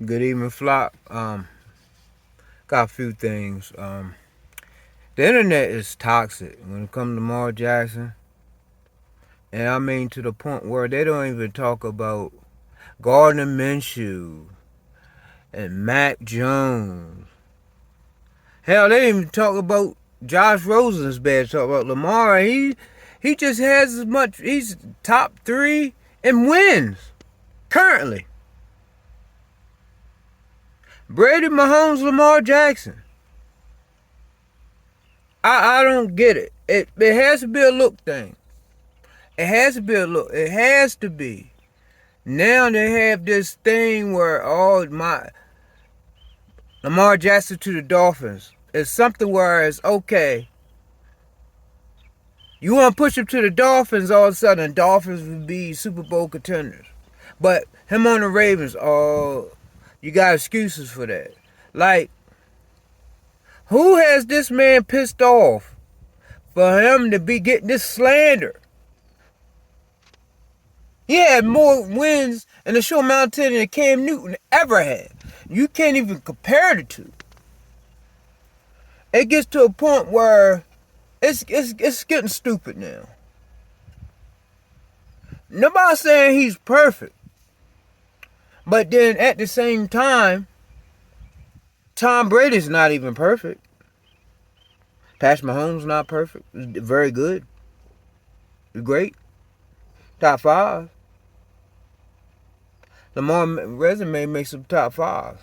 Good evening, Flock. Got a few things. The internet is toxic when it comes to Lamar Jackson, and I mean to the point where they don't even talk about Gardner Minshew and Mac Jones. Hell, they didn't even talk about Josh Rosen's bad. Talk about Lamar. He just has as much. He's top three in wins currently. Brady, Mahomes, Lamar Jackson. I don't get it. It has to be a look thing. It has to be a look. It has to be. Now they have this thing where my Lamar Jackson to the Dolphins. It's something where it's okay. You want to push him to the Dolphins, all of a sudden the Dolphins would be Super Bowl contenders. But him on the Ravens, you got excuses for that. Like, who has this man pissed off for him to be getting this slander? He had more wins in a short amount of time than Cam Newton ever had. You can't even compare the two. It gets to a point where it's getting stupid now. Nobody's saying he's perfect. But then at the same time, Tom Brady's not even perfect. Patrick Mahomes not perfect. Very good. Great. Top five. Lamar resume makes him top five.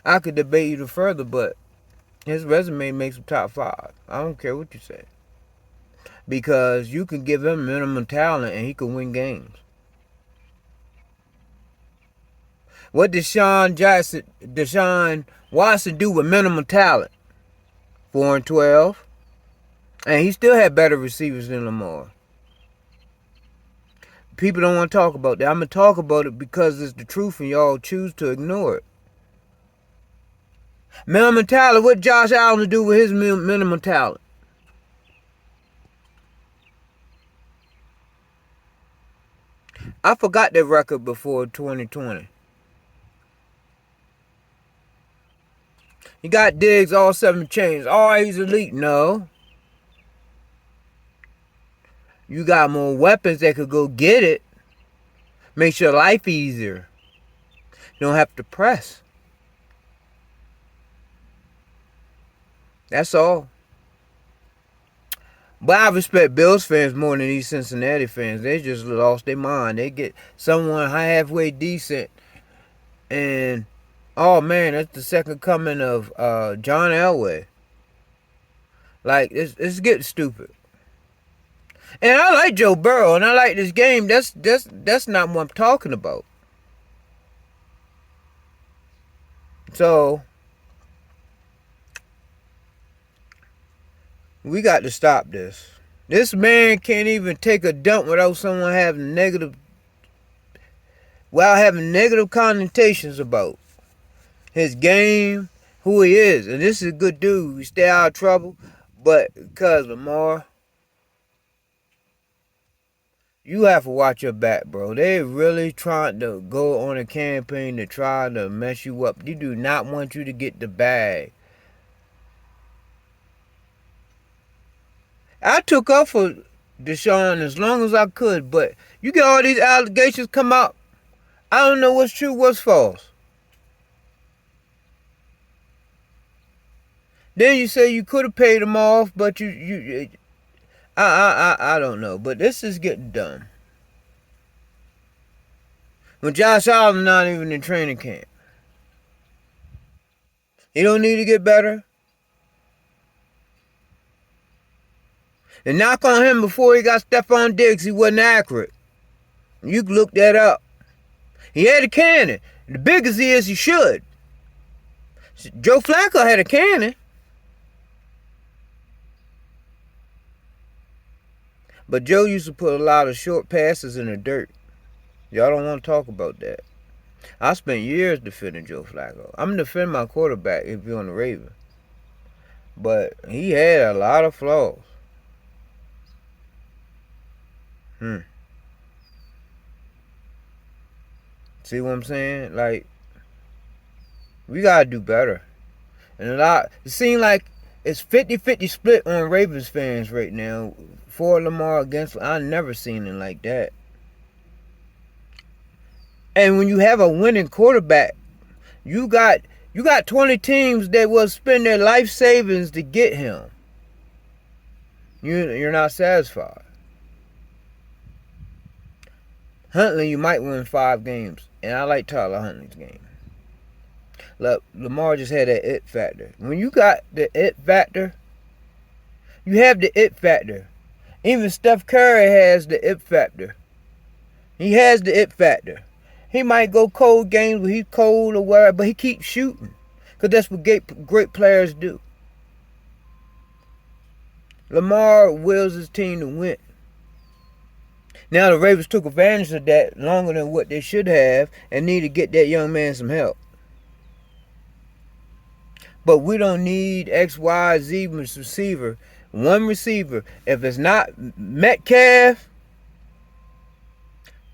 I could debate you further, but his resume makes him top five. I don't care what you say. Because you can give him minimum talent and he can win games. What did Deshaun Watson do with minimum talent? 4-12. And he still had better receivers than Lamar. People don't want to talk about that. I'm going to talk about it because it's the truth and y'all choose to ignore it. Minimum talent, what Josh Allen do with his minimum talent? I forgot that record before 2020. You got Diggs, all 7 chains. Oh, he's elite. No. You got more weapons that could go get it. Makes your life easier. You don't have to press. That's all. But I respect Bills fans more than these Cincinnati fans. They just lost their mind. They get someone halfway decent and oh man, that's the second coming of John Elway. Like it's getting stupid. And I like Joe Burrow and I like this game. That's not what I'm talking about. So we got to stop this. This man can't even take a dump without someone having negative connotations about his game, who he is. And this is a good dude. He stay out of trouble. But because Lamar, you have to watch your back, bro. They really trying to go on a campaign to try to mess you up. They do not want you to get the bag. I took up for Deshaun as long as I could, but you get all these allegations come out. I don't know what's true, what's false. Then you say you could have paid him off, but I don't know. But this is getting dumb. When Josh Allen not even in training camp. He don't need to get better. The knock on him before he got Stephon Diggs, he wasn't accurate. You can look that up. He had a cannon. The big as he is, he should. Joe Flacco had a cannon. But Joe used to put a lot of short passes in the dirt. Y'all don't want to talk about that. I spent years defending Joe Flacco. I'm defending my quarterback if you're on the Ravens. But he had a lot of flaws. See what I'm saying? Like, we gotta do better. And it seems like it's 50-50 split on Ravens fans right now for Lamar against. I never seen it like that. And when you have a winning quarterback, you got 20 teams that will spend their life savings to get him. You're not satisfied. Huntley, you might win 5 games, and I like Tyler Huntley's game. Look, Lamar just had that it factor. When you got the it factor, you have the it factor. Even Steph Curry has the it factor. He has the it factor. He might go cold games where he's cold or whatever, but he keeps shooting. Because that's what great players do. Lamar wills his team to win. Now the Ravens took advantage of that longer than what they should have and need to get that young man some help. But we don't need X, Y, Z receiver. One receiver. If it's not Metcalf,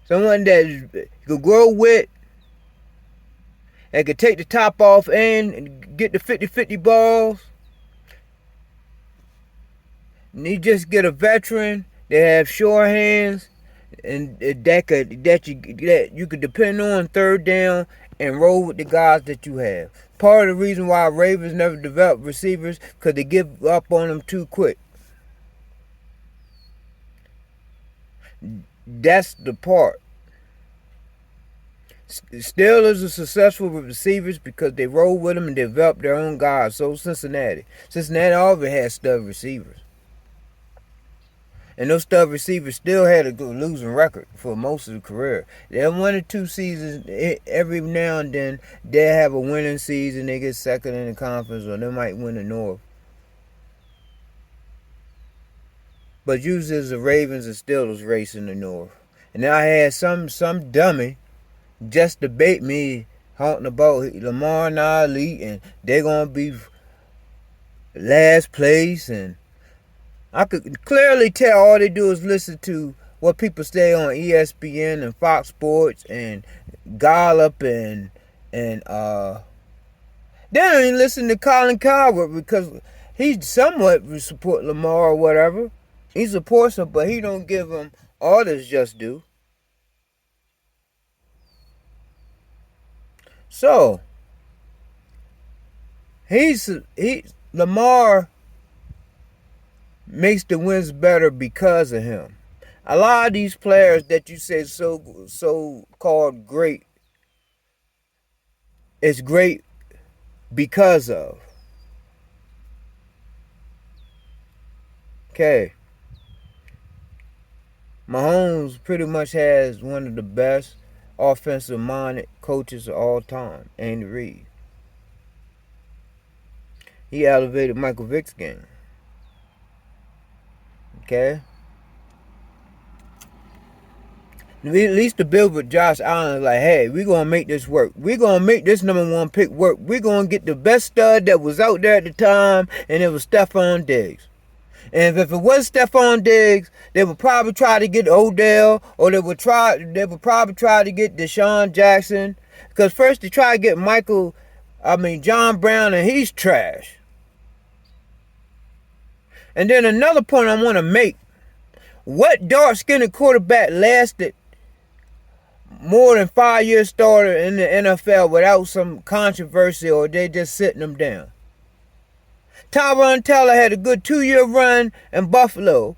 someone that you could grow with and could take the top off and get the 50-50 balls. And you just get a veteran that have sure hands and that you could depend on third down and roll with the guys that you have. Part of the reason why Ravens never develop receivers because they give up on them too quick. That's the part. Steelers are successful with receivers because they roll with them and develop their own guys. So Cincinnati always had stud receivers. And those stud receivers still had a good losing record for most of the career. They have 1 or 2 seasons. Every now and then, they have a winning season. They get second in the conference, or they might win the North. But usually it's the Ravens and Steelers race in the North. And then I had some dummy just debate me talking about Lamar and Ali, and they're going to be last place, and I could clearly tell all they do is listen to what people say on ESPN and Fox Sports and Gallup and they don't even listen to Colin Coward because he somewhat support Lamar or whatever. He supports him, but he don't give him orders just do. So Lamar makes the wins better because of him. A lot of these players that you say so called great, it's great because of. Okay. Mahomes pretty much has one of the best offensive minded coaches of all time, Andy Reid. He elevated Michael Vick's game. Okay? At least the Bills with Josh Allen is like, hey, we're going to make this work. We're going to make this number 1 pick work. We're going to get the best stud that was out there at the time, and it was Stephon Diggs. And if it wasn't Stephon Diggs, they would probably try to get Odell, or they would probably try to get Deshaun Jackson. Because first they try to get John Brown, and he's trash. And then another point I want to make. What dark-skinned quarterback lasted more than 5 years starter in the NFL without some controversy, or they just sitting them down? Tyrod Taylor had a good 2-year run in Buffalo.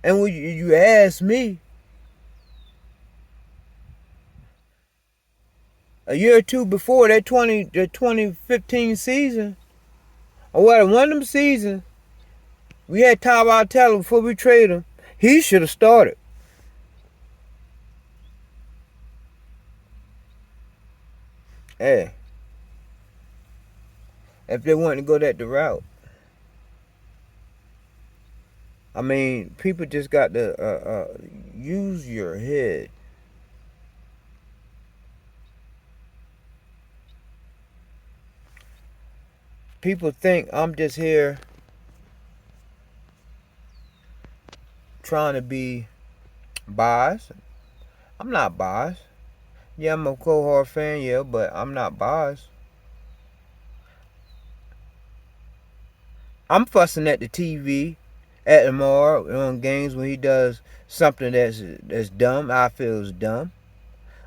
And when you ask me, a year or two before that 2015 season, or one of them seasons, we had Tyrod Taylor before we traded him. He should have started. Hey. If they wanted to go that route. I mean, people just got to use your head. People think I'm just here trying to be biased. I'm not biased. Yeah, I'm a cohort fan, yeah, but I'm not biased. I'm fussing at the TV, at Lamar on games when he does something that's dumb. I feel is dumb.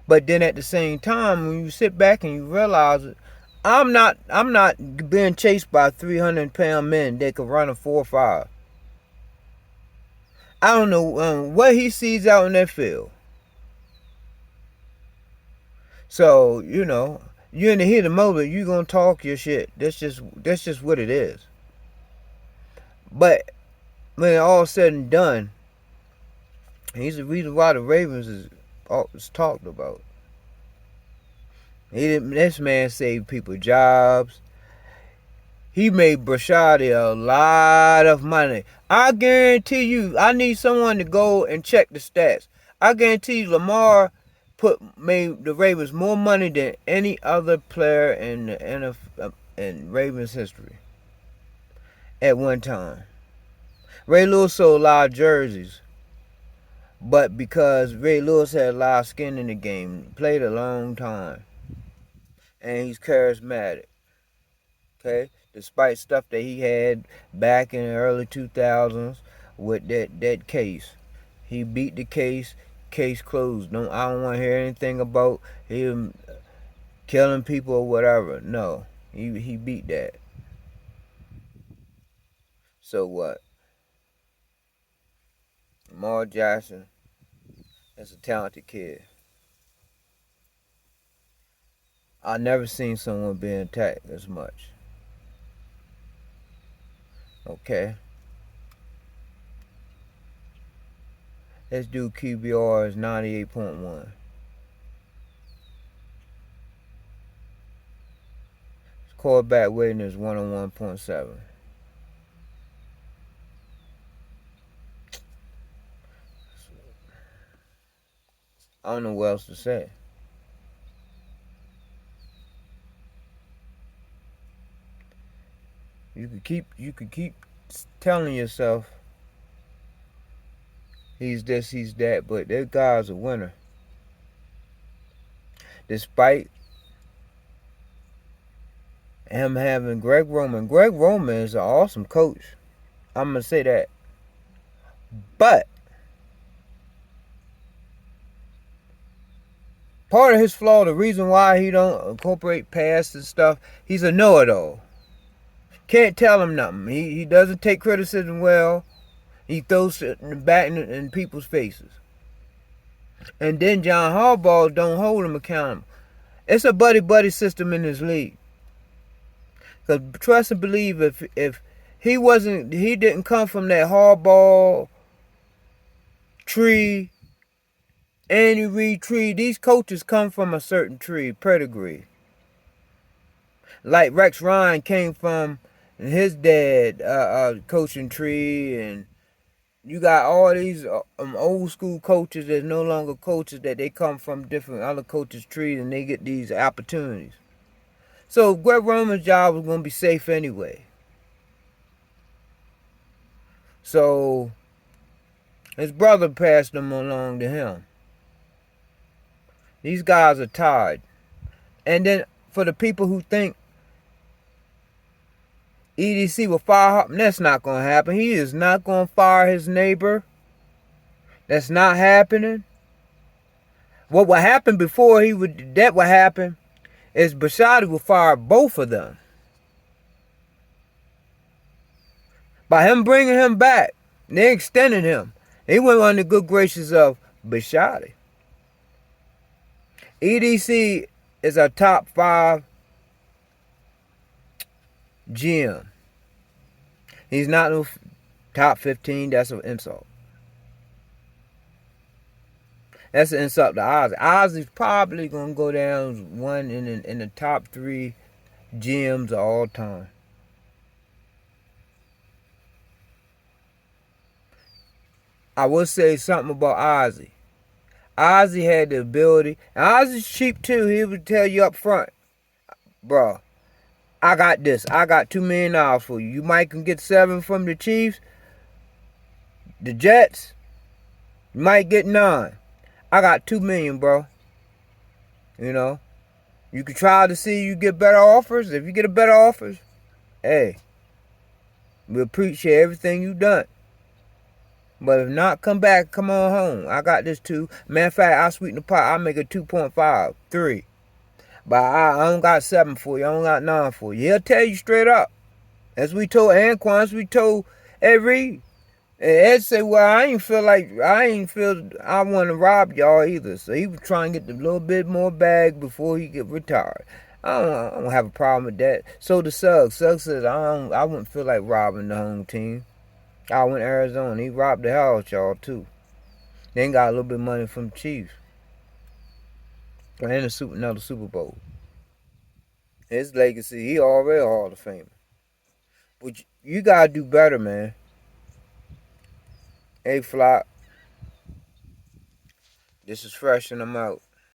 But then at the same time, when you sit back and you realize it, I'm not being chased by 300-pound men that could run a 4.5. I don't know what he sees out in that field. So you're in the heat of the moment. You gonna talk your shit. That's just what it is. But when all said and done, he's the reason why the Ravens is talked about. This man saved people jobs. He made Brashadi a lot of money. I guarantee you, I need someone to go and check the stats. I guarantee you, Lamar made the Ravens more money than any other player in the NFL, in Ravens history at one time. Ray Lewis sold a lot of jerseys, but because Ray Lewis had a lot of skin in the game, played a long time, and he's charismatic. Okay, despite stuff that he had back in the early 2000s with that case, he beat the case. Case closed. I don't want to hear anything about him killing people or whatever. No, he beat that. So what? Lamar Jackson is a talented kid. I never seen someone being attacked as much. Okay, let's do QBR is 98.1. His quarterback rating is 101.7. I don't know what else to say. You could keep telling yourself he's this, he's that, but that guy's a winner. Despite him having Greg Roman. Greg Roman is an awesome coach. I'm gonna say that. But part of his flaw, the reason why he don't incorporate past and stuff, he's a know-it-all. Can't tell him nothing. He doesn't take criticism well. He throws it in the back in people's faces. And then John Harbaugh don't hold him accountable. It's a buddy system in this league. Because trust and believe, if he didn't come from that Harbaugh tree, Andy Reid tree. These coaches come from a certain tree, pedigree. Like Rex Ryan came from his dad coaching tree, and you got all these old school coaches that's no longer coaches, that they come from different other coaches' trees, and they get these opportunities. So Greg Roman's job was going to be safe anyway. So his brother passed them along to him. These guys are tired. And then for the people who think EDC will fire him, that's not going to happen. He is not going to fire his neighbor. That's not happening. What would happen before that would happen is Bashadi will fire both of them. By him bringing him back, they extended him. He went on the good graces of Bashadi. EDC is a top 5 GM. He's not no top 15. That's an insult. That's an insult to Ozzy. Ozzy's probably gonna go down one in the top 3 GMs of all time. I will say something about Ozzy. Ozzy had the ability, and Ozzy's cheap too. He would tell you up front, bro, I got this. I got $2 million for you. You might can get 7 from the Chiefs, the Jets. You might get 9. I got 2 million, bro. You know, you can try to see you get better offers. If you get a better offers, hey, we appreciate everything you done. But if not, come back, come on home. I got this too. Matter of fact, I sweeten the pot. I make a 2.5, 3. But I don't got 7 for you. I don't got 9 for you. He'll tell you straight up. As we told Anquan, as we told Ed Reed. And Ed said, well, I ain't feel I want to rob y'all either. So he was trying to get the little bit more bag before he get retired. I don't have a problem with that. So the Suggs. Suggs says, I wouldn't feel like robbing the home team. I went to Arizona. He robbed the hell out y'all too. Then got a little bit of money from the Chiefs. And another Super Bowl. His legacy, he already a Hall of Famer. But you gotta do better, man. Hey, Flock. This is Fresh and I'm out.